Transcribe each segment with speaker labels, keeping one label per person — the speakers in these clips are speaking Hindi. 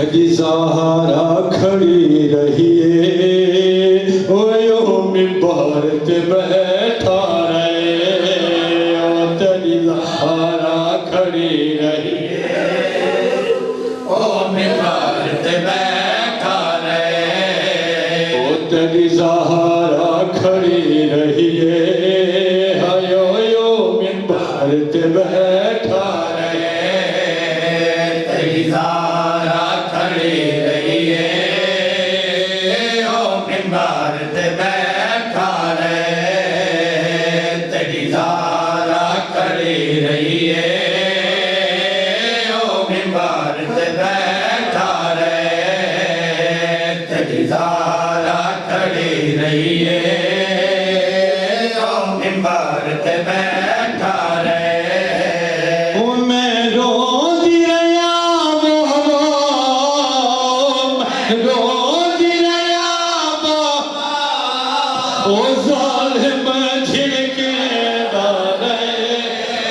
Speaker 1: तेरी ज़हरा खड़ी रहिए ओयो मिंबर ते बैठा रहे ओ तेरी ज़हरा खड़ी रहिए ओ मिंबर ते बैठा रहे ओ तेरी ज़हरा खड़ी रहिए ओयो मिंबर ते बैठा रहे तेरी ज़हरा खड़ी रहिए ओ मिंबर ते बैठा रहे तेरी ज़हरा खड़ी रहिए ओ मिंबर ते बैठा रहे तेरी ज़हरा खड़ी रहिए ओ मिंबर ते बैठा रहे ओ मैं रोज़ रया रोज़ रया ओ ज़ालिम झिड़के डाले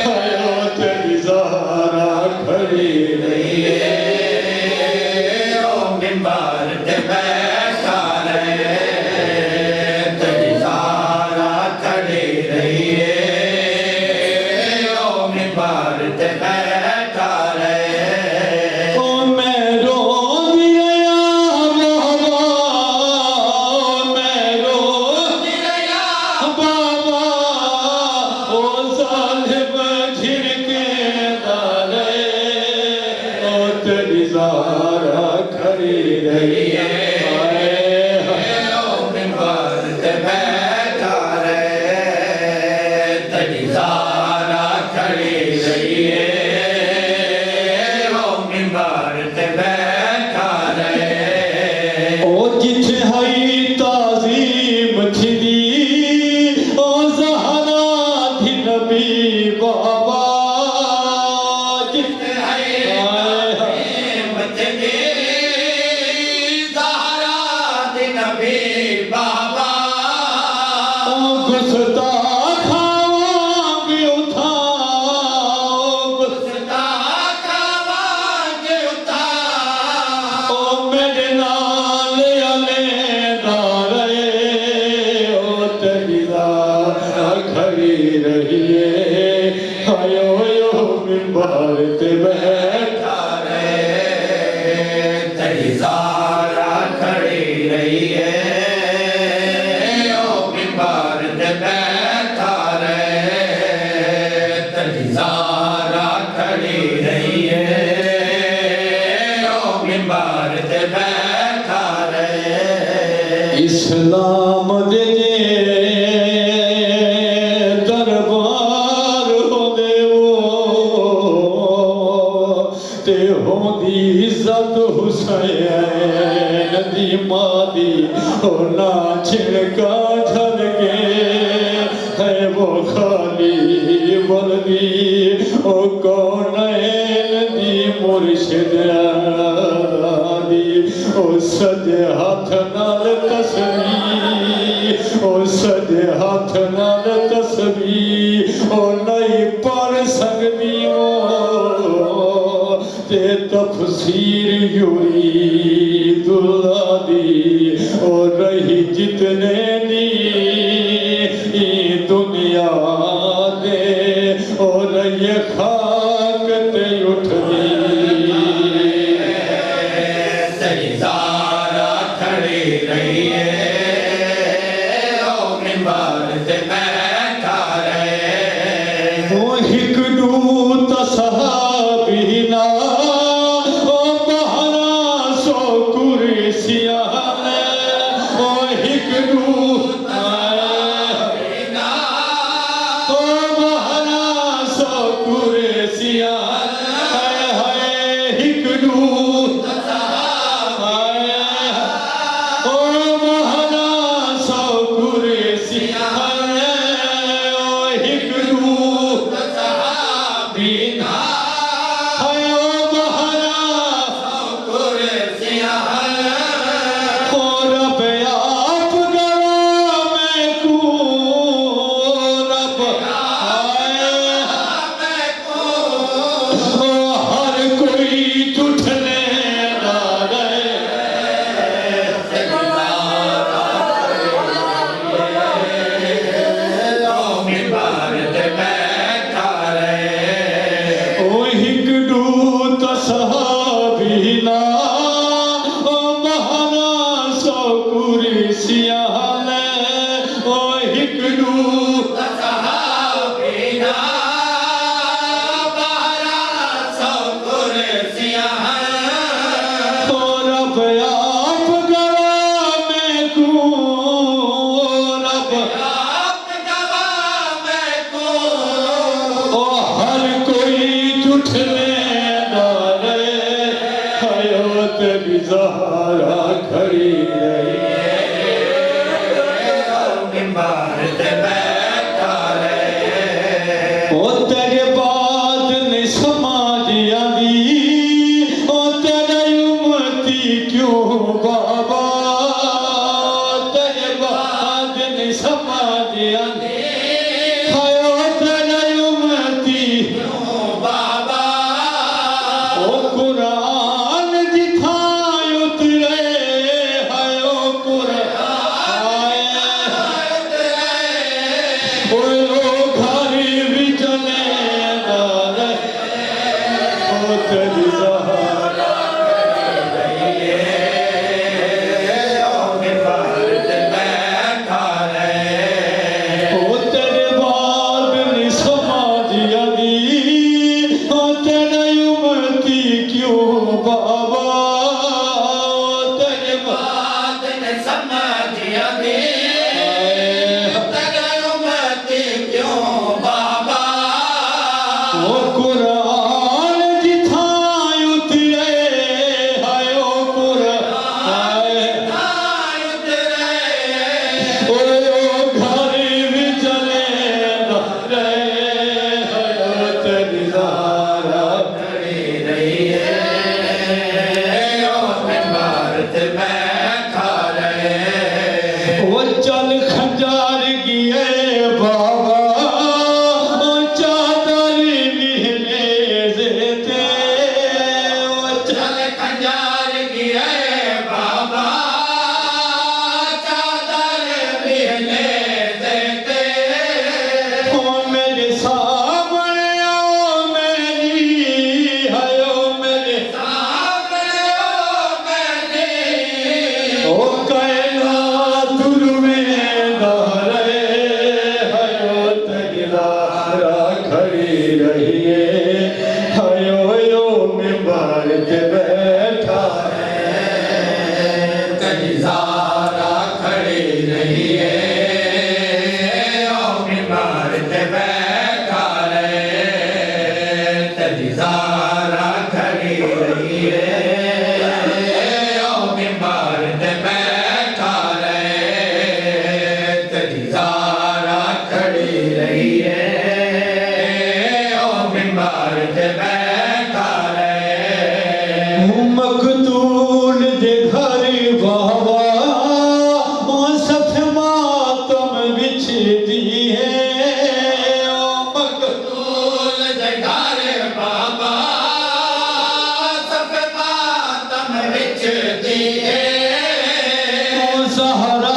Speaker 1: हयो तेरी ज़हरा खड़ी रहिए ओ मिंबर ते बैठा रहे तेरी ज़हरा खड़ी रहिए ओ मिंबर ते बैठा रहे ओ मैं रोज़ रया मैं रोज़ रया बाबा ओ ज़ालिम झिड़के डाले ओ तेरी ज़हरा खड़ी रहिए ओ मिंबर ते बैठा रहे तेरी ज़हरा खड़ी रहिए ओ मिंबर ते बैठा रहे ओ जिथे हई ताज़ीम थी ओ ज़हरा थी नबी बाबा जिथे हई ताज़ीम थी ज़हरा थी नबी बाबा ओ गुस्ताख आवाज़ उठाओ गुस्ताख आवाज़ उठाओ ओ मेरे नाल अलैदा रहे ओ तेरी ज़हरा खड़ी रहिए हयो यो मिंबर ते बैठा रहे तेरी ज़हरा खड़ी रहिए ओ मिंबर ते बैठा रहे तेरी ज़हरा खड़ी रहिए ओ मिंबर ते बैठा रहे इस्लाम दे दरबार होंदे ते होंदी इज्जत हुसैन दी मादी ओ ना छिड़का झलके है वो खाली वर्दी ओ कौनैन दी मुर्शिद दी ओ सजे हाथ नाल तस्बीह ओ सजे हाथ नाल तस्बीह ओ नहीं पढ़ सकदी ते तफसीर युरीदुल्लाह दी ओ रही जितने दी दुनिया दे ओ रही खाक ते उठदी तेरी ज़हरा खड़ी रहिए ओ मिंबर ते बैठा रहे ओ हिक दूत सहाबी ना ओ बहरा सो कुर्सियां ओ हिक दूत हिक दूत ओ सियाल ओ हिकड़ू
Speaker 2: सहाबीना बारा सौ कुर्सियां
Speaker 1: ओ रब आप गवाह मैं को रब
Speaker 2: आप गवाह मैं को
Speaker 1: ओ हर कोई जुठले डाले हयात बिज़ारा खड़ी रही
Speaker 2: मिंबर ते बैठा रहे
Speaker 1: ओ तेरे बाद ने समाजिया दी ओ तेरे उम्मती क्यों बाबा तेरे बाद ने समाजिया दी हायो तेरे उम्मती
Speaker 2: बाबा
Speaker 1: ओ कुरान जिथा उतरे हायो कुरान ओ घर भी चले दारे ओ तेरी सहारा
Speaker 2: मिंबर ते बैठा रहे
Speaker 1: ओ तेरे बाद ने समाजिया दी ओ तेरे उम्मती क्यों बाबा तेरे
Speaker 2: बात ने समझिया दी तेरे उम्मती क्यों बाबा
Speaker 1: ओ कुरान जिथा उतरे हायो कुरान ओ घर भी चले दारे हयात बिज़ारा ओ चल खंजार गिए बाबा ओ चादर मिले जेते ओ चल ओ मेरे सामने आओ मेरी हायो मेरे ओ कैला दुर्मे दारे हयो तगिलारा खड़ी रहिए हयो यो मिंबर ते बैठा
Speaker 2: ज़ारा खड़ी रही है ओ मिंबर ते बैठा रहे तेरी ज़ारा खड़ी रही है ओ मिंबर ते बैठा रहे
Speaker 1: मकतूल दे घर बाबा ओ सफ मातम बिछ दी है ओ
Speaker 2: तूल जगार बाबा सब मातम विच दिए
Speaker 1: ओ सहारा